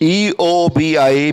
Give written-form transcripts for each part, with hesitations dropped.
EOBI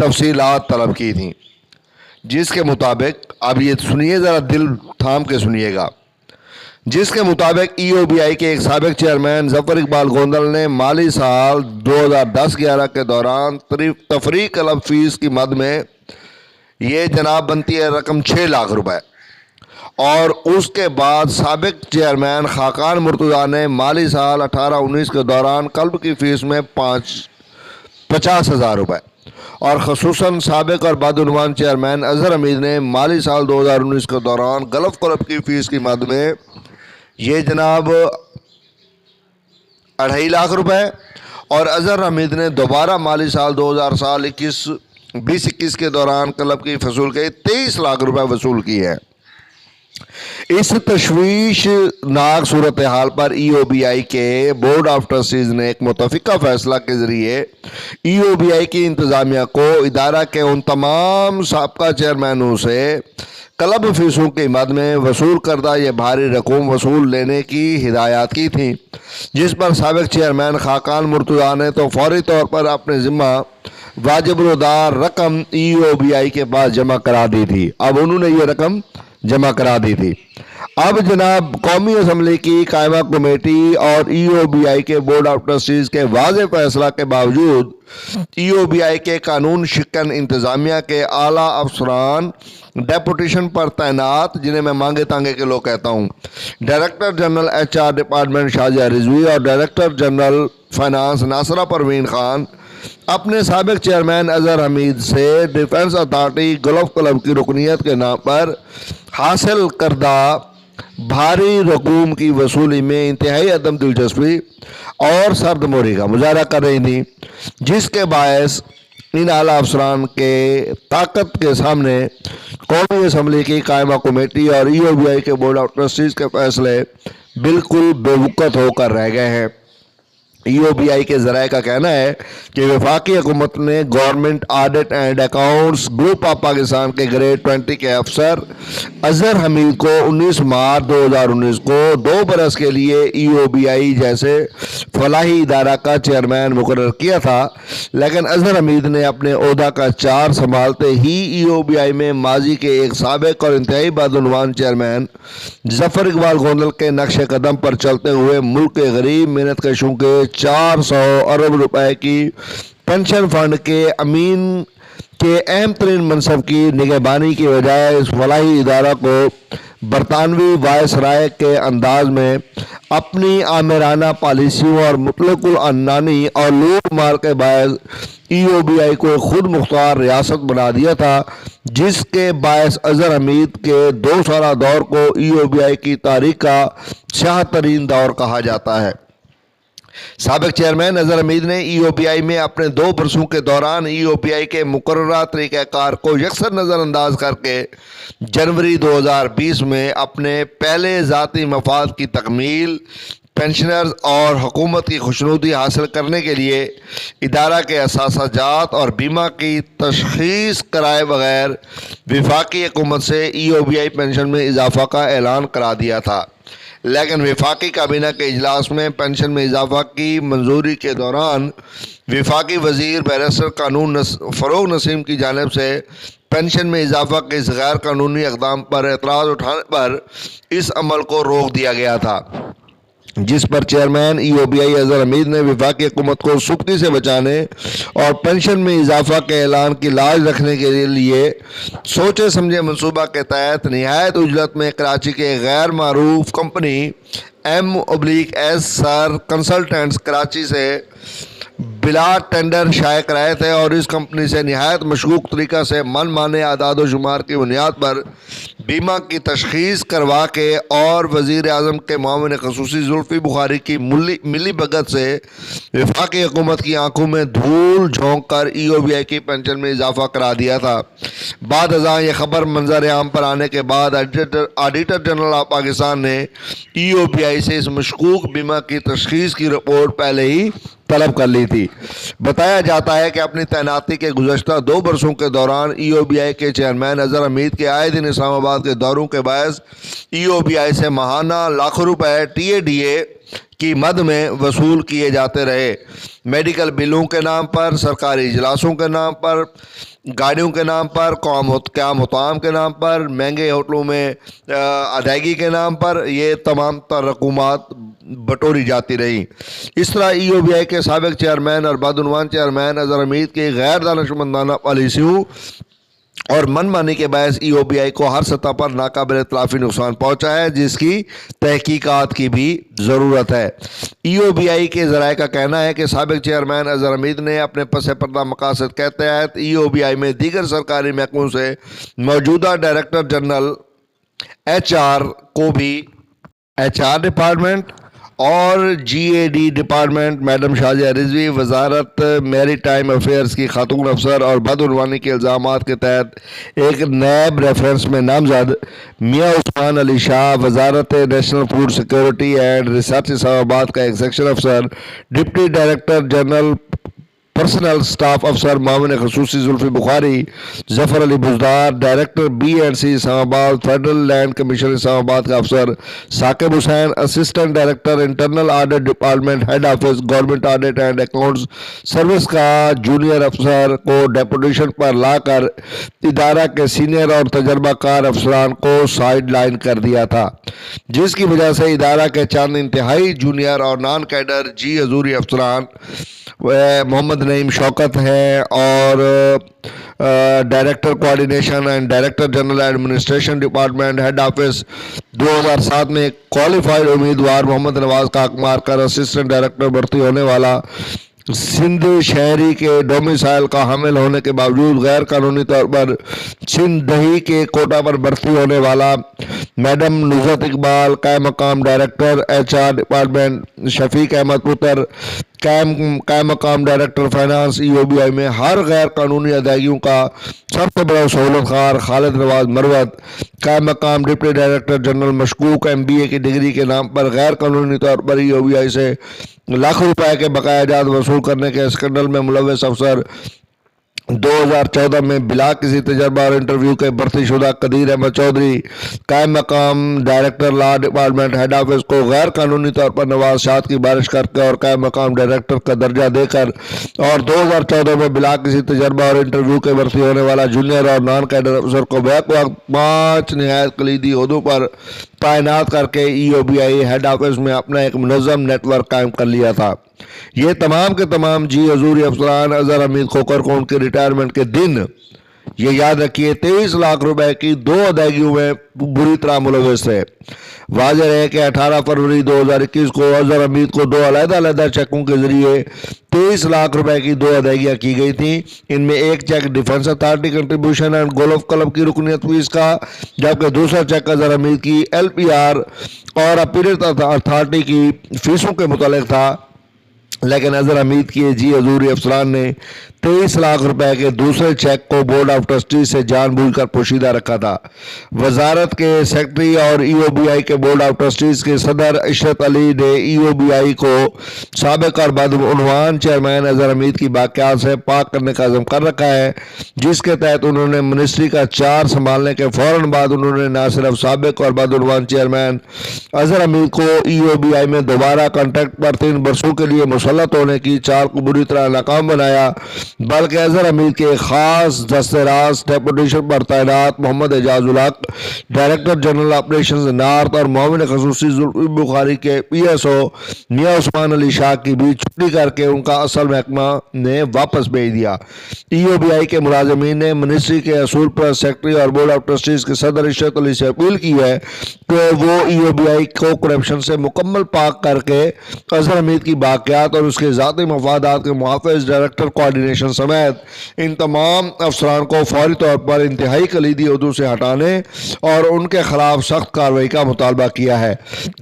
تفصیلات طلب کی تھیں، جس کے مطابق، اب یہ سنیے ذرا دل تھام کے سنیے گا، جس کے مطابق ای او بی آئی کے ایک سابق چیئرمین ظفر اقبال گوندل نے مالی سال 2010-11 کے دوران تفریح کلب فیس کی مد میں یہ جناب بنتی ہے رقم 6 لاکھ روپے، اور اس کے بعد سابق چیئرمین خاقان مرتضیٰ نے مالی سال 18-19 کے دوران کلب کی فیس میں 50,000 روپے، اور خصوصاً سابق اور بدعنوان چیئرمین اظہر حمید نے مالی سال 2019 کے دوران گلف کلب کی فیس کی مد میں یہ جناب 2.5 لاکھ روپے، اور اظہر حمید نے دوبارہ مالی سال 2020-21 کے دوران کلب کی وصول کے 23 لاکھ روپے وصول کی ہے۔ اس تشویشناک صورتحال پر ای او بی آئی کے بورڈ آف ٹرسٹیز نے ایک متفقہ فیصلہ کے ذریعے ای او بی آئی کی انتظامیہ کو ادارہ کے ان تمام سابقہ چیئرمینوں سے کلب فیسوں کی مد میں وصول کردہ یہ بھاری رقوم وصول لینے کی ہدایات کی تھیں، جس پر سابق چیئرمین خاقان مرتضیٰ نے تو فوری طور پر اپنے ذمہ واجب الاداء رقم ای او بی آئی کے پاس جمع کرا دی تھی۔ اب انہوں نے یہ رقم جمع کرا دی تھی۔ اب جناب قومی اسمبلی کی قائمہ کمیٹی اور ای او بی آئی کے بورڈ آف ٹرسٹیز کے واضح فیصلہ کے باوجود ای او بی آئی کے قانون شکن انتظامیہ کے اعلیٰ افسران ڈیپوٹیشن پر تعینات، جنہیں میں مانگے تانگے کے لوگ کہتا ہوں، director general H R department Shazia Rizvi اور director general finance Nasira Parveen Khan, اپنے سابق چیئرمین اظہر حمید سے ڈیفنس اتھارٹی گلف کلب کی رکنیت کے نام پر حاصل کردہ بھاری رقوم کی وصولی میں انتہائی عدم دلچسپی اور سرد موری کا مظاہرہ کر رہی تھیں، جس کے باعث ان اعلیٰ افسران کے طاقت کے سامنے قومی اسمبلی کی قائمہ کمیٹی اور ای او بی آئی کے بورڈ آف ٹرسٹیز کے فیصلے بالکل بے وقت ہو کر رہ گئے ہیں۔ ای او بی آئی کے ذرائع کا کہنا ہے کہ وفاقی حکومت نے government audit and accounts group of Pakistan کے گریڈ 20 کے افسر اظہر حمید کو 19 مارچ 2019 کو 2 برس کے لیے ای او بی آئی جیسے فلاحی ادارہ کا چیئرمین مقرر کیا تھا، لیکن اظہر حمید نے اپنے عہدہ کا چارج سنبھالتے ہی ای او بی آئی میں ماضی کے ایک سابق اور انتہائی بدعنوان چیئرمین ظفر اقبال گوندل کے نقش قدم پر چلتے ہوئے ملک کے غریب محنت کشوں کے 400 ارب روپے کی پینشن فنڈ کے امین کے اہم ترین منصب کی نگہبانی کی بجائے اس فلاحی ادارہ کو برطانوی وائس رائے کے انداز میں اپنی آمرانہ پالیسیوں اور مطلق العنانی اور لوٹ مار کے باعث ای او بی آئی کو خود مختار ریاست بنا دیا تھا، جس کے باعث اظہر حمید کے 2 سالہ دور کو ای او بی آئی کی تاریخ کا سیاہ ترین دور کہا جاتا ہے۔ سابق چیئرمین اظہر حمید نے ای او بی آئی میں اپنے 2 برسوں کے دوران ای او بی آئی کے مقررہ طریقہ کار کو یکسر نظر انداز کر کے جنوری 2020 میں اپنے پہلے ذاتی مفاد کی تکمیل، پینشنرز اور حکومت کی خوشنودی حاصل کرنے کے لیے ادارہ کے اثاثہ جات اور بیمہ کی تشخیص کرائے بغیر وفاقی حکومت سے ای او بی آئی پینشن میں اضافہ کا اعلان کرا دیا تھا، لیکن وفاقی کابینہ کے اجلاس میں پینشن میں اضافہ کی منظوری کے دوران وفاقی وزیر بیرسٹر قانون فروغ نسیم کی جانب سے پینشن میں اضافہ کے اس غیر قانونی اقدام پر اعتراض اٹھانے پر اس عمل کو روک دیا گیا تھا، جس پر چیئرمین ای او بی آئی اظہر حمید نے وفاقی حکومت کو سختی سے بچانے اور پینشن میں اضافہ کے اعلان کی لاج رکھنے کے لیے سوچے سمجھے منصوبہ کے تحت نہایت اجلت میں کراچی کے غیر معروف کمپنی M/S سر کنسلٹنٹس کراچی سے بلا ٹینڈر شائع کرائے تھے، اور اس کمپنی سے نہایت مشکوک طریقہ سے من مانے اعداد و شمار کی بنیاد پر بیمہ کی تشخیص کروا کے اور وزیر اعظم کے معاون خصوصی زلفی بخاری کی ملی بھگت سے وفاقی حکومت کی آنکھوں میں دھول جھونک کر ای او بی آئی کی پینشن میں اضافہ کرا دیا تھا۔ بعد ازاں یہ خبر منظر عام پر آنے کے بعد آڈیٹر جنرل آف پاکستان نے ای او بی آئی سے اس مشکوک بیمہ کی تشخیص کی رپورٹ پہلے ہی طلب کر لی تھی۔ بتایا جاتا ہے کہ اپنی تعیناتی کے گزشتہ 2 برسوں کے دوران ای او بی آئی کے چیئرمین اظہر حمید کے آئے دن اسلام آباد کے دوروں کے باعث ای او بی آئی سے ماہانہ لاکھوں روپے ٹی اے ڈی اے کی مد میں وصول کیے جاتے رہے۔ میڈیکل بلوں کے نام پر، سرکاری اجلاسوں کے نام پر، گاڑیوں کے نام پر، قیام و طعام کے نام پر، مہنگے ہوٹلوں میں ادائیگی کے نام پر یہ تمام تر رقومات بٹوری جاتی رہی۔ اس طرح ای او بی آئی کے سابق چیئرمین اور بدعنوان چیئرمین اظہر حمید کی غیر دانشمندانہ پالیسیوں اور من مانی کے باعث ای او بی آئی کو ہر سطح پر ناقابل اطلافی نقصان پہنچا ہے، جس کی تحقیقات کی بھی ضرورت ہے۔ ای او بی آئی کے ذرائع کا کہنا ہے کہ سابق چیئرمین اظہر حمید نے اپنے پس پردہ مقاصد کے تحت ای او بی آئی میں دیگر سرکاری محکموں سے موجودہ ڈائریکٹر جنرل ایچ آر کو بھی ایچ آر ڈپارٹمنٹ اور G A D department madam Shazia Rizvi, وزارت میری ٹائم افیئرز کی خاتون افسر اور بدعنوانی کے الزامات کے تحت ایک نیب ریفرنس میں نامزد میاں عثمان علی شاہ، وزارت national food security and research Islamabad کا ایک سیکشن افسر، deputy director general personnel staff افسر معاون خصوصی Zulfi Bukhari, Zafar Ali Buzdar, director B and C Islamabad, federal land commission Islamabad کا افسر Saqib Hussain, assistant director internal audit department head office government audit and accounts service کا junior افسر کو ڈیپوٹیشن پر لا کر ادارہ کے سینئر اور تجربہ کار افسران کو سائیڈ لائن کر دیا تھا، جس کی وجہ سے ادارہ کے چند انتہائی جونیئر اور نان کیڈر جی حضوری افسران محمد نعیم شوکت ہیں اور director coordination and director general administration department head office 2007 میں کوالیفائڈ امیدوار محمد نواز کا حق مار کر اسسٹنٹ ڈائریکٹر بھرتی ہونے والا، سندھ شہری کے ڈومیسائل کا حامل ہونے کے باوجود غیر قانونی طور پر سندھ دہی کے کوٹا پر بھرتی ہونے والا میڈم نصرت اقبال، قائم مقام ڈائریکٹر ایچ آر ڈپارٹمنٹ شفیق احمد پتر، قائم مقام ڈائریکٹر فائنانس ای او بی آئی میں ہر غیر قانونی ادائیگیوں کا سب سے بڑا سہولت خار خالد نواز مروت، قائم مقام ڈپٹی ڈائریکٹر جنرل مشکوک ایم بی اے کی ڈگری کے نام پر غیر قانونی طور پر ای او بی آئی سے لاکھوں روپے کے بقایا جات وصول کرنے کے اسکینڈل میں ملوث افسر 2014 میں بلا کسی تجربہ اور انٹرویو کے بھرتی شدہ قدیر احمد چودھری، قائم مقام ڈائریکٹر لا ڈپارٹمنٹ ہیڈ آفس کو غیر قانونی طور پر نواز شاد کی بارش کر کے اور قائم مقام ڈائریکٹر کا درجہ دے کر، اور 2014 میں بلا کسی تجربہ اور انٹرویو کے بھرتی ہونے والا جونیئر اور نان کیڈر افسر کو بیک وقت 5 نہایت کلیدی عہدوں پر تعینات کر کے E O B I head office میں اپنا ایک منظم نیٹ ورک قائم کر لیا تھا۔ یہ تمام کے تمام جی حضوری افسران اظہر حمید کھوکھر کو ان کے ریٹائرمنٹ کے دن، یہ یاد رکھیے، 23 لاکھ روپے کی 2 ادائیگیوں میں بری طرح ملوث تھے۔ واضح ہے کہ 18 فروری 2021 کو اظہر حمید کو 2 علیحدہ چیکوں کے ذریعے 23 لاکھ روپے کی 2 ادائیگیاں کی گئی تھیں۔ ان میں ایک check defence authority contribution and golf club کی رکنیت فیس کا، جبکہ دوسرا چیک اظہر حمید کی ایل پی آر اور اپیلیٹ اتھارٹی کی فیسوں کے متعلق تھا، لیکن اظہر حمید کی جی حضوری افسران نے 23 لاکھ روپے کے دوسرے چیک کو بورڈ آف ٹرسٹیز سے جان بوجھ کر پوشیدہ رکھا تھا۔ وزارت کے سیکرٹری اور ای او بی آئی کے بورڈ آف ٹرسٹیز کے صدر عشرت علی نے ای او بی آئی کو سابق اور بدعنوان چیئرمین اظہر حمید کی باقیات سے پاک کرنے کا عزم کر رکھا ہے، جس کے تحت انہوں نے منسٹری کا چارج سنبھالنے کے فوراً بعد انہوں نے نہ صرف سابق اور بدعنوان چیئرمین اظہر حمید کو ای او بی آئی میں دوبارہ کانٹریکٹ پر 3 برسوں کے لیے مسلط ہونے کی چال کو بری طرح ناکام بنایا، بلکہ اظہر حمید کے خاص دستہ راست ڈیپوٹیشن پر تعینات محمد اعجاز الحق، ڈائریکٹر جنرل آپریشنز نارتھ اور معاون خصوصی زلفی بخاری کے پی ایس او میاں عثمان علی شاہ کی بھی چھٹی کر کے ان کا اصل محکمہ نے واپس بھیج دیا۔ ای او بی آئی کے ملازمین نے منسٹری کے اصول پر سیکرٹری اور بورڈ آف ٹرسٹیز کے صدر عشرت علی سے اپیل کی ہے کہ وہ ای او بی آئی کو کرپشن سے مکمل پاک کر کے اظہر حمید کی باقیات اور اس کے ذاتی مفادات کے محافظ ڈائریکٹر کوآرڈینیشن کارپوریشن سمیت ان تمام افسران کو فوری طور پر انتہائی کلیدی عہدوں سے ہٹانے اور ان کے خلاف سخت کارروائی کا مطالبہ کیا ہے۔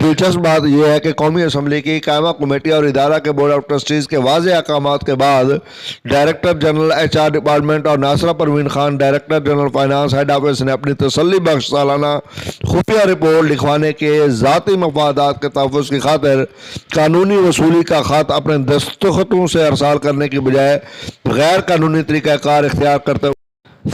دلچسپ بات یہ ہے کہ قومی اسمبلی کی قائمہ کمیٹی اور ادارہ کے بورڈ آف ٹرسٹیز کے واضح احکامات کے بعد ڈائریکٹر جنرل HR ڈپارٹمنٹ اور Nasira Parveen Khan director general finance head office نے اپنی تسلی بخش سالانہ خفیہ رپورٹ لکھوانے کے ذاتی مفادات کے تحفظ کی خاطر قانونی وصولی کا خط اپنے دستخطوں سے ارسال کرنے کی بجائے غیر قانونی طریقہ کار اختیار کرتے ہوئے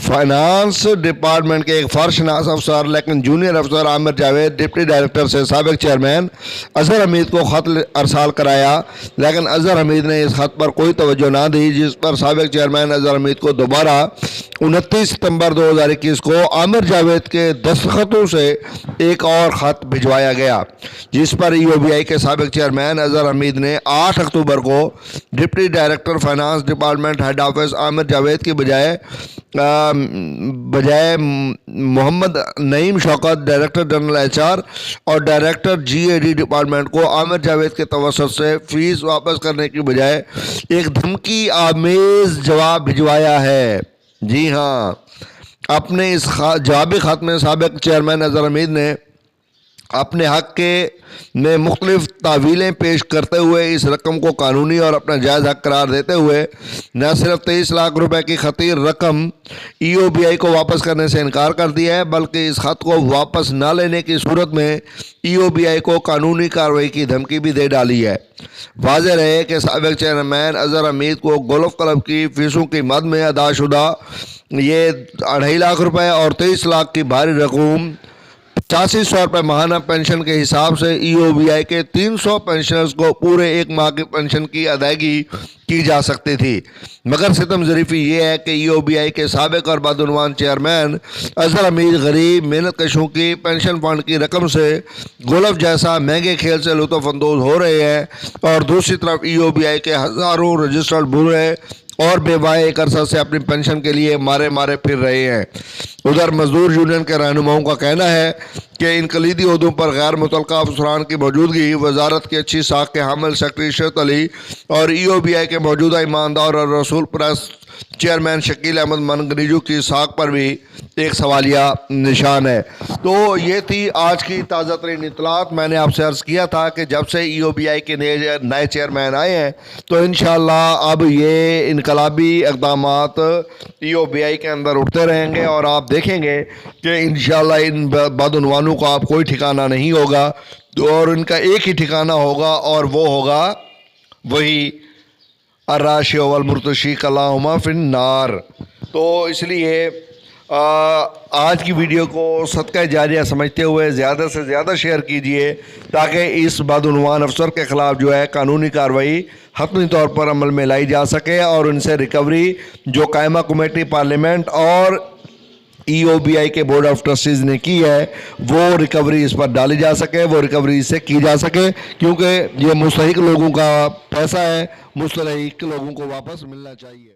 فائنانس ڈپارٹمنٹ کے ایک فرشناس افسر لیکن جونیئر افسر عامر جاوید ڈپٹی ڈائریکٹر سے سابق چیئرمین اظہر حمید کو خط ارسال کرایا، لیکن اظہر حمید نے اس خط پر کوئی توجہ نہ دی، جس پر سابق چیئرمین اظہر حمید کو دوبارہ 29 ستمبر 2021 کو عامر جاوید کے دستخطوں سے ایک اور خط بھجوایا گیا، جس پر EOBI کے سابق چیئرمین اظہر حمید نے 8 اکتوبر کو deputy director finance department head office Amir Javed کی بجائے Muhammad Naeem Shaukat director general HR اور ڈائریکٹر GAD ڈپارٹمنٹ کو عامر جاوید کے توسط سے فیس واپس کرنے کی بجائے ایک دھمکی آمیز جواب بھجوایا ہے۔ جی ہاں، اپنے اس جوابی خط میں سابق چیئرمین اظہر حمید نے اپنے حق میں مختلف تعویلیں پیش کرتے ہوئے اس رقم کو قانونی اور اپنا جائز حق قرار دیتے ہوئے نہ صرف 23 لاکھ روپے کی خطیر رقم EOBI کو واپس کرنے سے انکار کر دیا ہے، بلکہ اس خط کو واپس نہ لینے کی صورت میں EOBI کو قانونی کارروائی کی دھمکی بھی دے ڈالی ہے۔ واضح رہے کہ سابق چیئرمین اظہر حمید کو گولف کلب کی فیسوں کی مد میں ادا شدہ یہ 2.5 لاکھ روپے اور 23 لاکھ کی بھاری رقوم 8500 روپے ماہانہ پینشن کے حساب سے EOBI کے 300 پینشنرز کو پورے ایک ماہ کی پینشن کی ادائیگی کی جا سکتی تھی، مگر ستم ظریفی یہ ہے کہ EOBI کے سابق اور بدعنوان چیئرمین اظہر حمید غریب محنت کشوں کی پینشن فنڈ کی رقم سے گولف جیسا مہنگے کھیل سے لطف اندوز ہو رہے ہیں، اور دوسری طرف EOBI کے ہزاروں رجسٹرڈ بوڑھے اور بیواہیں ایک عرصہ سے اپنی پینشن کے لیے مارے پھر رہے ہیں۔ ادھر مزدور یونین کے رہنماؤں کا کہنا ہے کہ ان کلیدی عہدوں پر غیر متعلقہ افسران کی موجودگی وزارت کی اچھی ساکھ کے حامل سیکرٹری شرط علی اور EOBI کے موجودہ ایماندار اور رسول پریس چیئرمین شکیل احمد منگنیجو کی ساکھ پر بھی ایک سوالیہ نشان ہے۔ تو یہ تھی آج کی تازہ ترین اطلاعات۔ میں نے آپ سے عرض کیا تھا کہ جب سے EOBI کے نئے چیئرمین آئے ہیں تو انشاءاللہ اب یہ انقلابی اقدامات EOBI کے اندر اٹھتے رہیں گے، اور آپ دیکھیں گے کہ انشاءاللہ ان بدعنوانوں کا آپ کوئی ٹھکانہ نہیں ہوگا، اور ان کا ایک ہی ٹھکانہ ہوگا، اور وہ ہوگا وہی الراشی والمرتشی کلاہما فی النار۔ تو اس لیے آج کی ویڈیو کو صدقہ جاریہ سمجھتے ہوئے زیادہ سے زیادہ شیئر کیجئے، تاکہ اس بدعنوان افسر کے خلاف جو ہے قانونی کارروائی حتمی طور پر عمل میں لائی جا سکے، اور ان سے ریکوری جو قائمہ کمیٹی پارلیمنٹ اور EOBI کے بورڈ آف ٹرسٹیز نے کی ہے وہ ریکوری اس پر ڈالی جا سکے، وہ ریکوری اس سے کی جا سکے، کیونکہ یہ مستحق لوگوں کا پیسہ ہے، مستحق لوگوں کو واپس ملنا چاہیے۔